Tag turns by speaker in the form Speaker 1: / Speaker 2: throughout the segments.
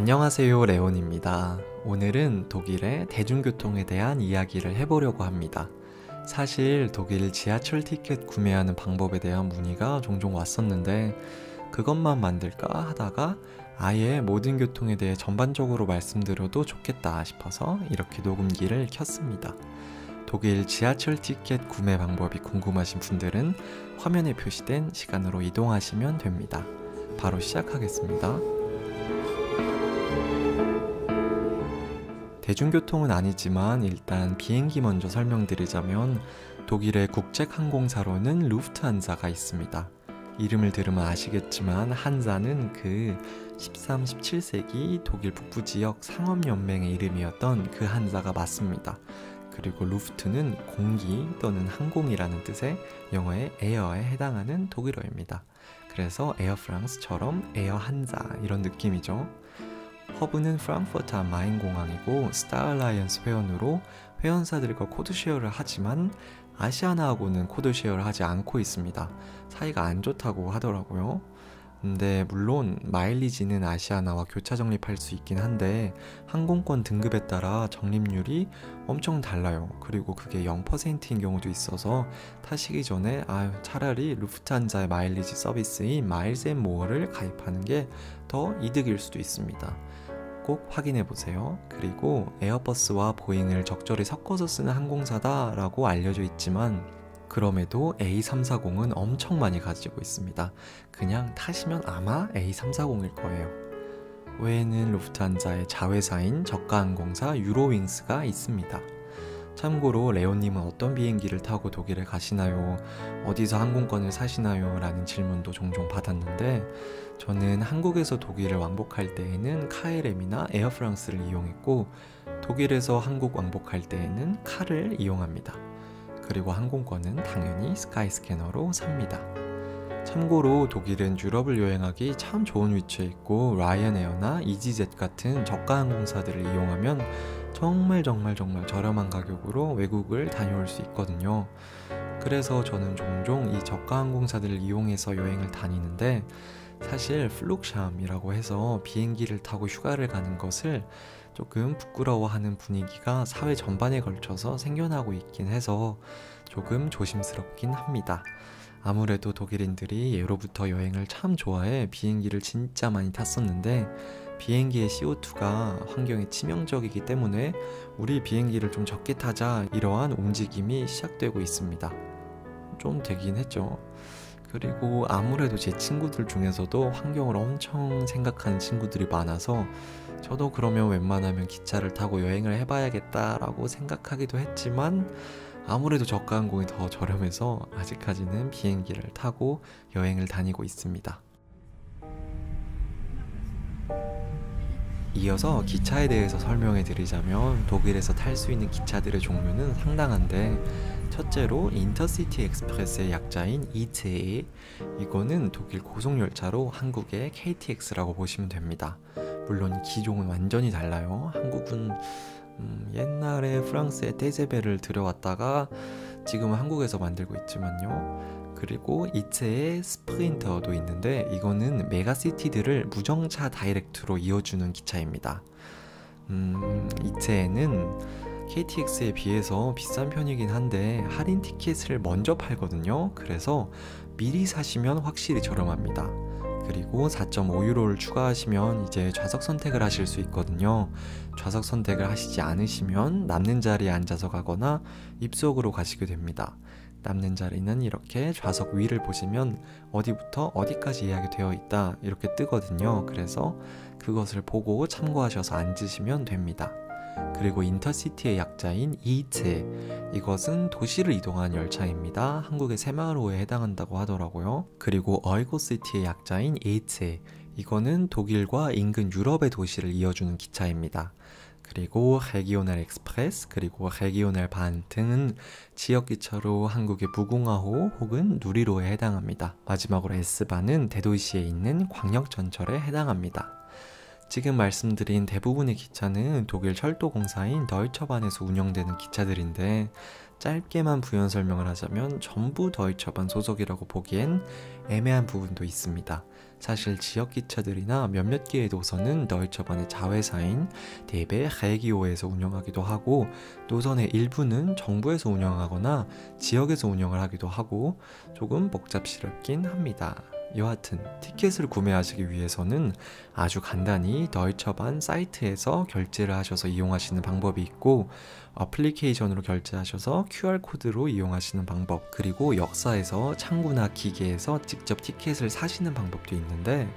Speaker 1: 안녕하세요, 레온입니다. 오늘은 독일의 대중교통에 대한 이야기를 해보려고 합니다. 사실 독일 지하철 티켓 구매하는 방법에 대한 문의가 종종 왔었는데 그것만 만들까 하다가 아예 모든 교통에 대해 전반적으로 말씀드려도 좋겠다 싶어서 이렇게 녹음기를 켰습니다. 독일 지하철 티켓 구매 방법이 궁금하신 분들은 화면에 표시된 시간으로 이동하시면 됩니다. 바로 시작하겠습니다. 대중교통은 아니지만 일단 비행기 먼저 설명드리자면 독일의 국제항공사로는 루프트한자가 있습니다. 이름을 들으면 아시겠지만 한자는 그 13, 17세기 독일 북부 지역 상업연맹의 이름이었던 그 한자가 맞습니다. 그리고 루프트는 공기 또는 항공이라는 뜻의 영어의 에어에 해당하는 독일어입니다. 그래서 에어 프랑스처럼 에어 한자 이런 느낌이죠. 허브는 프랑크푸르트 am 마인 공항이고 스타 알라이언스 회원으로 회원사들과 코드쉐어를 하지만 아시아나하고는 코드쉐어를 하지 않고 있습니다. 사이가 안 좋다고 하더라고요. 근데 물론 마일리지는 아시아나와 교차 적립할 수 있긴 한데 항공권 등급에 따라 적립률이 엄청 달라요. 그리고 그게 0%인 경우도 있어서 타시기 전에 차라리 루프트한자의 마일리지 서비스인 마일스 앤 모어를 가입하는 게 더 이득일 수도 있습니다. 꼭 확인해보세요. 그리고 에어버스와 보잉을 적절히 섞어서 쓰는 항공사다 라고 알려져 있지만 그럼에도 A340은 엄청 많이 가지고 있습니다. 그냥 타시면 아마 A340일 거예요. 외에는 루프트한자의 자회사인 저가항공사 유로윙스가 있습니다. 참고로 레온님은 어떤 비행기를 타고 독일에 가시나요? 어디서 항공권을 사시나요? 라는 질문도 종종 받았는데 저는 한국에서 독일을 왕복할 때에는 KLM이나 에어프랑스를 이용했고 독일에서 한국 왕복할 때에는 카를 이용합니다. 그리고 항공권은 당연히 스카이스캐너로 삽니다. 참고로 독일은 유럽을 여행하기 참 좋은 위치에 있고 라이언에어나 이지젯 같은 저가 항공사들을 이용하면 정말 저렴한 가격으로 외국을 다녀올 수 있거든요. 그래서 저는 종종 이 저가 항공사들을 이용해서 여행을 다니는데 사실 플룩샴이라고 해서 비행기를 타고 휴가를 가는 것을 조금 부끄러워하는 분위기가 사회 전반에 걸쳐서 생겨나고 있긴 해서 조금 조심스럽긴 합니다. 아무래도 독일인들이 예로부터 여행을 참 좋아해 비행기를 진짜 많이 탔었는데 비행기의 CO2가 환경에 치명적이기 때문에 우리 비행기를 좀 적게 타자 이러한 움직임이 시작되고 있습니다. 좀 되긴 했죠. 그리고 아무래도 제 친구들 중에서도 환경을 엄청 생각하는 친구들이 많아서 저도 그러면 웬만하면 기차를 타고 여행을 해봐야겠다라고 생각하기도 했지만 아무래도 저가항공이 더 저렴해서 아직까지는 비행기를 타고 여행을 다니고 있습니다. 이어서 기차에 대해서 설명해 드리자면 독일에서 탈 수 있는 기차들의 종류는 상당한데 첫째로 인터시티 익스프레스의 약자인 ICE, 이거는 독일 고속열차로 한국의 KTX라고 보시면 됩니다. 물론 기종은 완전히 달라요. 한국은 옛날에 프랑스에 떼제베를 들여왔다가 지금은 한국에서 만들고 있지만요. 그리고 이체의 스프린터도 있는데 이거는 메가시티들을 무정차 다이렉트로 이어주는 기차입니다. 이체에는 KTX에 비해서 비싼 편이긴 한데 할인 티켓을 먼저 팔거든요. 그래서 미리 사시면 확실히 저렴합니다. 그리고 4.5유로를 추가하시면 이제 좌석 선택을 하실 수 있거든요. 좌석 선택을 하시지 않으시면 남는 자리에 앉아서 가거나 입석으로 가시게 됩니다. 남는 자리는 이렇게 좌석 위를 보시면 어디부터 어디까지 예약이 되어 있다 이렇게 뜨거든요. 그래서 그것을 보고 참고하셔서 앉으시면 됩니다. 그리고 인터시티의 약자인 이체, 이것은 도시를 이동하는 열차입니다. 한국의 새마을호에 해당한다고 하더라고요. 그리고 어이고시티의 약자인 에이체, 이거는 독일과 인근 유럽의 도시를 이어주는 기차입니다. 그리고 레기오넬 익스프레스, 그리고 레기오넬 반 등은 지역기차로 한국의 무궁화호 혹은 누리호에 해당합니다. 마지막으로 S반은 대도시에 있는 광역전철에 해당합니다. 지금 말씀드린 대부분의 기차는 독일 철도공사인 더이처반에서 운영되는 기차들인데 짧게만 부연 설명을 하자면 전부 더이처반 소속이라고 보기엔 애매한 부분도 있습니다. 사실 지역 기차들이나 몇몇 개의 노선은 더이처반의 자회사인 DB Regio에서 운영하기도 하고, 노선의 일부는 정부에서 운영하거나 지역에서 운영을 하기도 하고 조금 복잡스럽긴 합니다. 여하튼 티켓을 구매하시기 위해서는 아주 간단히 더이처반 사이트에서 결제를 하셔서 이용하시는 방법이 있고, 어플리케이션으로 결제하셔서 QR코드로 이용하시는 방법, 그리고 역사에서 창구나 기계에서 직접 티켓을 사시는 방법도 있는데,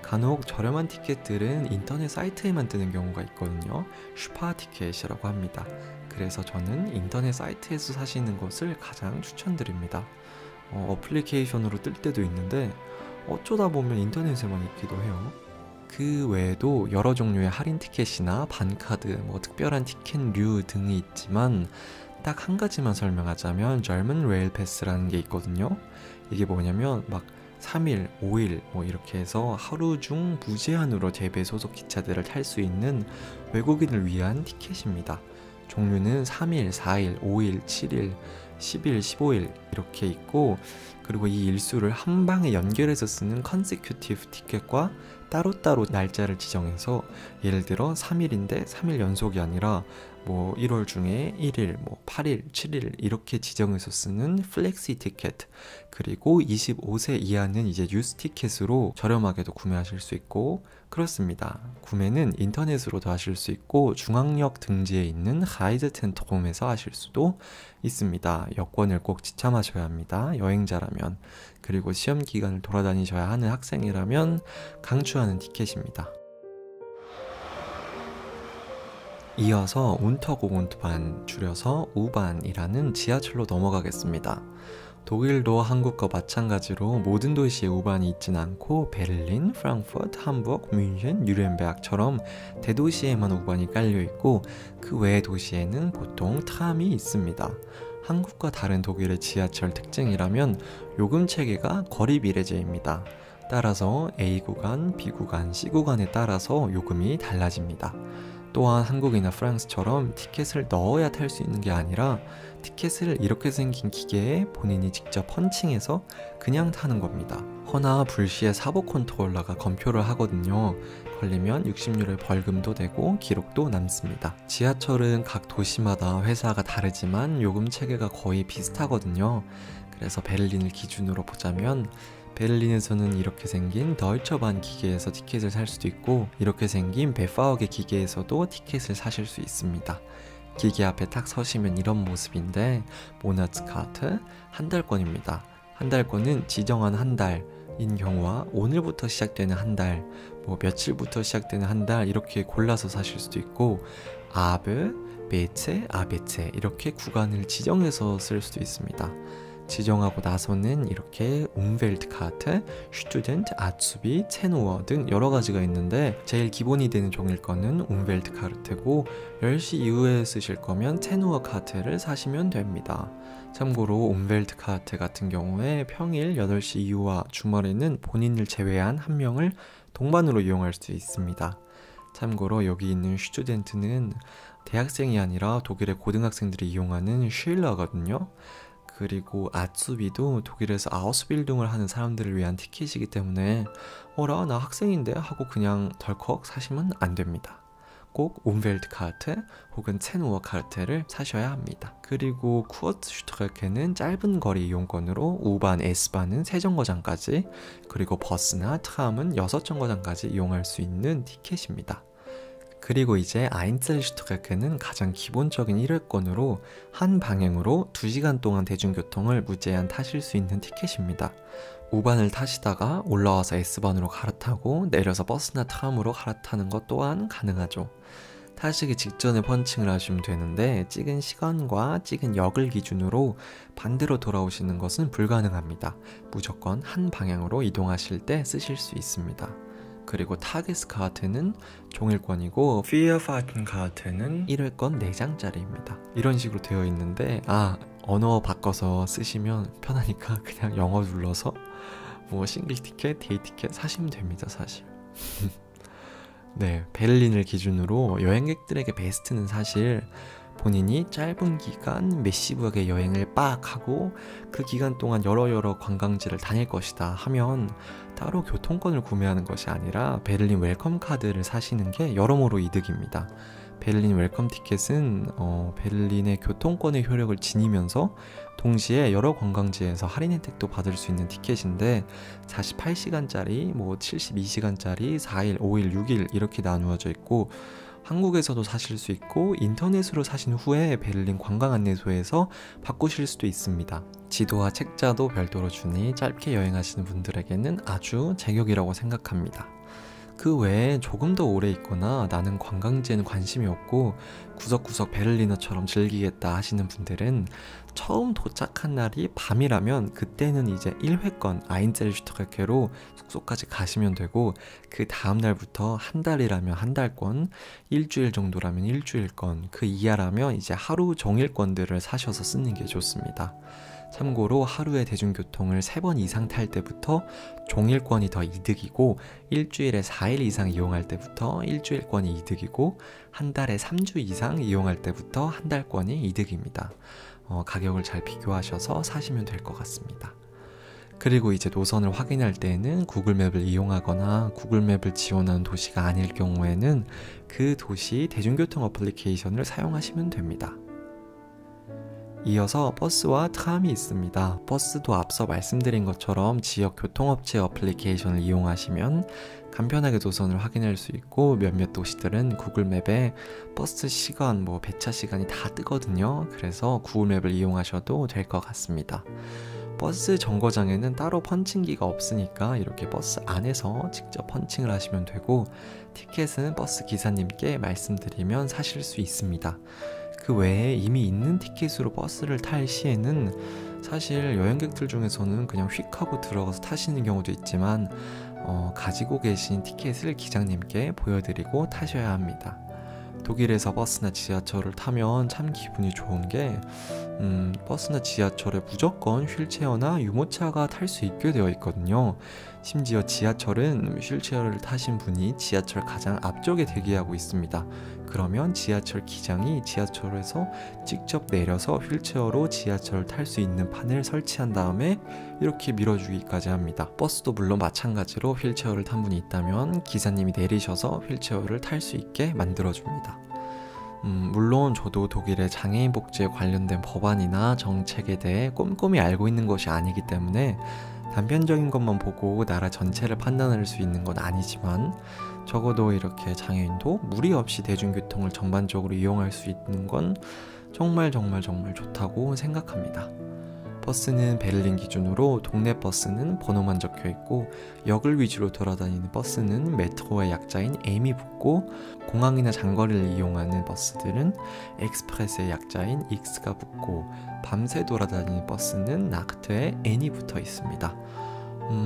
Speaker 1: 간혹 저렴한 티켓들은 인터넷 사이트에만 뜨는 경우가 있거든요. 슈퍼티켓이라고 합니다. 그래서 저는 인터넷 사이트에서 사시는 것을 가장 추천드립니다. 어플리케이션으로 뜰 때도 있는데 어쩌다 보면 인터넷에만 있기도 해요. 그 외에도 여러 종류의 할인 티켓이나 반카드, 특별한 티켓류 등이 있지만 딱 한 가지만 설명하자면 German Rail Pass라는 게 있거든요. 이게 뭐냐면 3일, 5일 이렇게 해서 하루 중 무제한으로 DB 소속 기차들을 탈 수 있는 외국인을 위한 티켓입니다. 종류는 3일, 4일, 5일, 7일, 10일, 15일 이렇게 있고, 그리고 이 일수를 한 방에 연결해서 쓰는 consecutive 티켓과 따로따로 날짜를 지정해서, 예를 들어 3일인데 3일 연속이 아니라 1월 중에 1일, 8일, 7일 이렇게 지정해서 쓰는 플렉시 티켓, 그리고 25세 이하는 이제 유스 티켓으로 저렴하게도 구매하실 수 있고 그렇습니다. 구매는 인터넷으로도 하실 수 있고 중앙역 등지에 있는 하이드텐트홈에서 하실 수도 있습니다. 여권을 꼭 지참하셔야 합니다. 여행자라면. 그리고 시험 기간을 돌아다니셔야 하는 학생이라면 강추하는 티켓입니다. 이어서 운터고운트반, 줄여서 우반이라는 지하철로 넘어가겠습니다. 독일도 한국과 마찬가지로 모든 도시에 우반이 있진 않고 베를린, 프랑크푸르트, 함부르크, 뮌헨, 뉘렌베르크처럼 대도시에만 우반이 깔려있고, 그 외의 도시에는 보통 트람이 있습니다. 한국과 다른 독일의 지하철 특징이라면 요금 체계가 거리 비례제입니다. 따라서 A 구간, B 구간, C 구간에 따라서 요금이 달라집니다. 또한 한국이나 프랑스처럼 티켓을 넣어야 탈 수 있는 게 아니라 티켓을 이렇게 생긴 기계에 본인이 직접 펀칭해서 그냥 타는 겁니다. 허나 불시에 사보 컨트롤러가 검표를 하거든요. 걸리면 60유로의 벌금도 되고 기록도 남습니다. 지하철은 각 도시마다 회사가 다르지만 요금 체계가 거의 비슷하거든요. 그래서 베를린을 기준으로 보자면 베를린에서는 이렇게 생긴 더이처반 기계에서 티켓을 살 수도 있고, 이렇게 생긴 베파워게 기계에서도 티켓을 사실 수 있습니다. 기계 앞에 딱 서시면 이런 모습인데, 모나츠카트 한 달권입니다. 한 달권은 지정한 한 달인 경우와 오늘부터 시작되는 한 달, 며칠부터 시작되는 한 달 이렇게 골라서 사실 수도 있고, 아베, 베체, 아베체 이렇게 구간을 지정해서 쓸 수도 있습니다. 지정하고 나서는 이렇게 움벨트카트, 슈투덴트, 아츠비, 체누어 등 여러 가지가 있는데, 제일 기본이 되는 종일권은 움벨트카르트고 10시 이후에 쓰실 거면 체누어 카트를 사시면 됩니다. 참고로 움벨트카트 같은 경우에 평일 8시 이후와 주말에는 본인을 제외한 한 명을 동반으로 이용할 수 있습니다. 참고로 여기 있는 슈투덴트는 대학생이 아니라 독일의 고등학생들이 이용하는 쉴러거든요. 그리고 아츠비도 독일에서 아우스빌딩을 하는 사람들을 위한 티켓이기 때문에 나 학생인데 하고 그냥 덜컥 사시면 안 됩니다. 꼭 움벨트카르트 혹은 체누어 카르트를 사셔야 합니다. 그리고 쿠어트슈트레케는 짧은 거리 이용권으로 우반, S반은 3정거장까지, 그리고 버스나 트람은 6정거장까지 이용할 수 있는 티켓입니다. 그리고 이제 아인첼슈트레케는 가장 기본적인 1회권으로 한 방향으로 2시간 동안 대중교통을 무제한 타실 수 있는 티켓입니다. 우반을 타시다가 올라와서 S반으로 갈아타고 내려서 버스나 트람으로 갈아타는 것 또한 가능하죠. 타시기 직전에 펀칭을 하시면 되는데, 찍은 시간과 찍은 역을 기준으로 반대로 돌아오시는 것은 불가능합니다. 무조건 한 방향으로 이동하실 때 쓰실 수 있습니다. 그리고 타게스카르트는 종일권이고 피어파이튼카르트는 1회권 4장짜리입니다. 이런 식으로 되어 있는데, 언어 바꿔서 쓰시면 편하니까 그냥 영어 눌러서 싱글 티켓, 데이 티켓 사시면 됩니다, 사실. 네, 베를린을 기준으로 여행객들에게 베스트는 사실 본인이 짧은 기간 메시브하게 여행을 빡 하고 그 기간 동안 여러 관광지를 다닐 것이다 하면 따로 교통권을 구매하는 것이 아니라 베를린 웰컴 카드를 사시는 게 여러모로 이득입니다. 베를린 웰컴 티켓은 베를린의 교통권의 효력을 지니면서 동시에 여러 관광지에서 할인 혜택도 받을 수 있는 티켓인데 48시간짜리, 72시간짜리, 4일, 5일, 6일 이렇게 나누어져 있고 한국에서도 사실 수 있고 인터넷으로 사신 후에 베를린 관광 안내소에서 바꾸실 수도 있습니다. 지도와 책자도 별도로 주니 짧게 여행하시는 분들에게는 아주 제격이라고 생각합니다. 그 외에 조금 더 오래 있거나 나는 관광지에는 관심이 없고 구석구석 베를리너처럼 즐기겠다 하시는 분들은 처음 도착한 날이 밤이라면 그때는 이제 1회권 아인젤슈트가케로 숙소까지 가시면 되고 그 다음 날부터 한 달이라면 한 달권, 일주일 정도라면 일주일권, 그 이하라면 이제 하루 종일권들을 사셔서 쓰는 게 좋습니다. 참고로 하루에 대중교통을 3번 이상 탈 때부터 종일권이 더 이득이고 일주일에 4일 이상 이용할 때부터 일주일권이 이득이고 한 달에 3주 이상 이용할 때부터 한 달권이 이득입니다. 가격을 잘 비교하셔서 사시면 될 것 같습니다. 그리고 이제 노선을 확인할 때에는 구글맵을 이용하거나 구글맵을 지원하는 도시가 아닐 경우에는 그 도시 대중교통 어플리케이션을 사용하시면 됩니다. 이어서 버스와 트람이 있습니다. 버스도 앞서 말씀드린 것처럼 지역 교통업체 어플리케이션을 이용하시면 간편하게 노선을 확인할 수 있고 몇몇 도시들은 구글맵에 버스 시간, 배차 시간이 다 뜨거든요. 그래서 구글맵을 이용하셔도 될 것 같습니다. 버스 정거장에는 따로 펀칭기가 없으니까 이렇게 버스 안에서 직접 펀칭을 하시면 되고 티켓은 버스 기사님께 말씀드리면 사실 수 있습니다. 그 외에 이미 있는 티켓으로 버스를 탈 시에는 사실 여행객들 중에서는 그냥 휙 하고 들어가서 타시는 경우도 있지만 가지고 계신 티켓을 기장님께 보여드리고 타셔야 합니다. 독일에서 버스나 지하철을 타면 참 기분이 좋은 게 버스나 지하철에 무조건 휠체어나 유모차가 탈 수 있게 되어 있거든요. 심지어 지하철은 휠체어를 타신 분이 지하철 가장 앞쪽에 대기하고 있습니다. 그러면 지하철 기장이 지하철에서 직접 내려서 휠체어로 지하철을 탈 수 있는 판을 설치한 다음에 이렇게 밀어주기까지 합니다. 버스도 물론 마찬가지로 휠체어를 탄 분이 있다면 기사님이 내리셔서 휠체어를 탈 수 있게 만들어줍니다. 물론 저도 독일의 장애인 복지에 관련된 법안이나 정책에 대해 꼼꼼히 알고 있는 것이 아니기 때문에 단편적인 것만 보고 나라 전체를 판단할 수 있는 건 아니지만 적어도 이렇게 장애인도 무리 없이 대중교통을 전반적으로 이용할 수 있는 건 정말 좋다고 생각합니다. 버스는 베를린 기준으로 동네 버스는 번호만 적혀 있고 역을 위주로 돌아다니는 버스는 메트로의 약자인 M이 붙고 공항이나 장거리를 이용하는 버스들은 엑스프레스의 약자인 X가 붙고 밤새 돌아다니는 버스는 나크트에 N이 붙어 있습니다.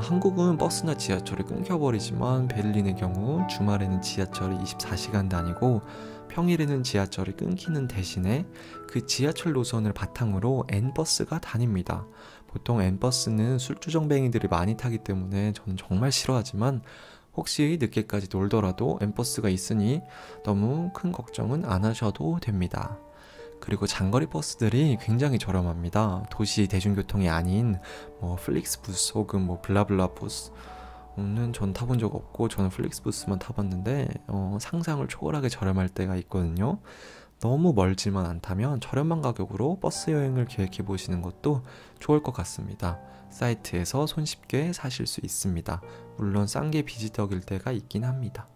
Speaker 1: 한국은 버스나 지하철이 끊겨버리지만 베를린의 경우 주말에는 지하철이 24시간 다니고 평일에는 지하철이 끊기는 대신에 그 지하철 노선을 바탕으로 N버스가 다닙니다. 보통 N버스는 술주정뱅이들이 많이 타기 때문에 저는 정말 싫어하지만 혹시 늦게까지 놀더라도 N버스가 있으니 너무 큰 걱정은 안 하셔도 됩니다. 그리고 장거리 버스들이 굉장히 저렴합니다. 도시 대중교통이 아닌 플릭스부스 혹은 블라블라부스는 전 타본 적 없고 저는 플릭스부스만 타봤는데 상상을 초월하게 저렴할 때가 있거든요. 너무 멀지만 않다면 저렴한 가격으로 버스 여행을 계획해 보시는 것도 좋을 것 같습니다. 사이트에서 손쉽게 사실 수 있습니다. 물론 싼 게 비지덕일 때가 있긴 합니다.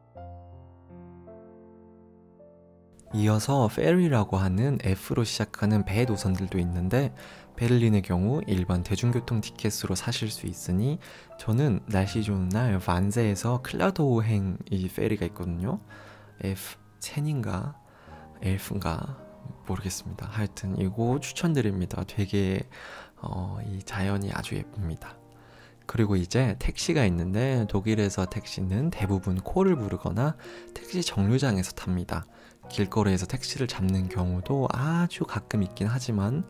Speaker 1: 이어서 페리라고 하는 F로 시작하는 배 노선들도 있는데 베를린의 경우 일반 대중교통 티켓으로 사실 수 있으니 저는 날씨 좋은 날 반세에서 클라도행 이 페리가 있거든요. F10인가 엘프인가 모르겠습니다. 하여튼 이거 추천드립니다. 되게 이 자연이 아주 예쁩니다. 그리고 이제 택시가 있는데 독일에서 택시는 대부분 콜을 부르거나 택시 정류장에서 탑니다. 길거리에서 택시를 잡는 경우도 아주 가끔 있긴 하지만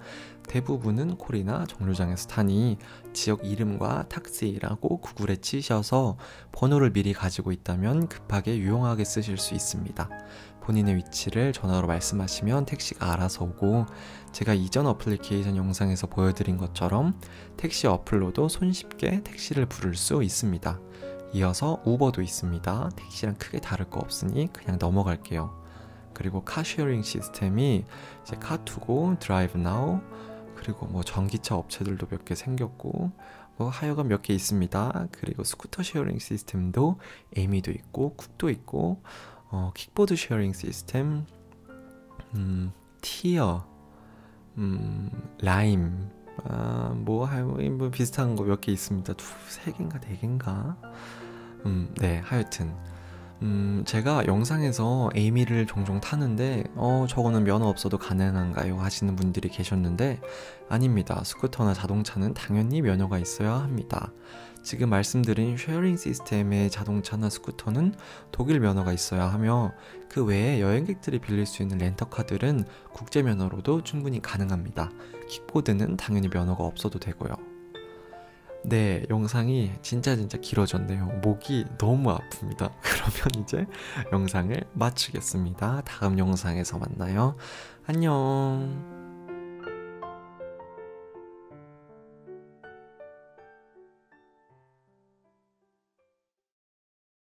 Speaker 1: 대부분은 콜이나 정류장에서 타니 지역 이름과 탁시라고 구글에 치셔서 번호를 미리 가지고 있다면 급하게 유용하게 쓰실 수 있습니다. 본인의 위치를 전화로 말씀하시면 택시가 알아서 오고, 제가 이전 어플리케이션 영상에서 보여드린 것처럼 택시 어플로도 손쉽게 택시를 부를 수 있습니다. 이어서 우버도 있습니다. 택시랑 크게 다를 거 없으니 그냥 넘어갈게요. 그리고 카쉐어링 시스템이 이제 카투고, 드라이브 나우, 그리고 뭐 전기차 업체들도 몇 개 생겼고, 뭐 하여간 몇 개 있습니다. 그리고 스쿠터 쉐어링 시스템도 에미도 있고 쿡도 있고, 킥보드 쉐어링 시스템, 티어, 라임, 뭐 비슷한 거 몇 개 있습니다. 세 개인가 네 개인가? 네, 하여튼 제가 영상에서 에이미를 종종 타는데 저거는 면허 없어도 가능한가요? 하시는 분들이 계셨는데 아닙니다. 스쿠터나 자동차는 당연히 면허가 있어야 합니다. 지금 말씀드린 쉐어링 시스템의 자동차나 스쿠터는 독일 면허가 있어야 하며, 그 외에 여행객들이 빌릴 수 있는 렌터카들은 국제 면허로도 충분히 가능합니다. 킥보드는 당연히 면허가 없어도 되고요. 네, 영상이 진짜 길어졌네요. 목이 너무 아픕니다. 그러면 이제 영상을 마치겠습니다. 다음 영상에서 만나요. 안녕.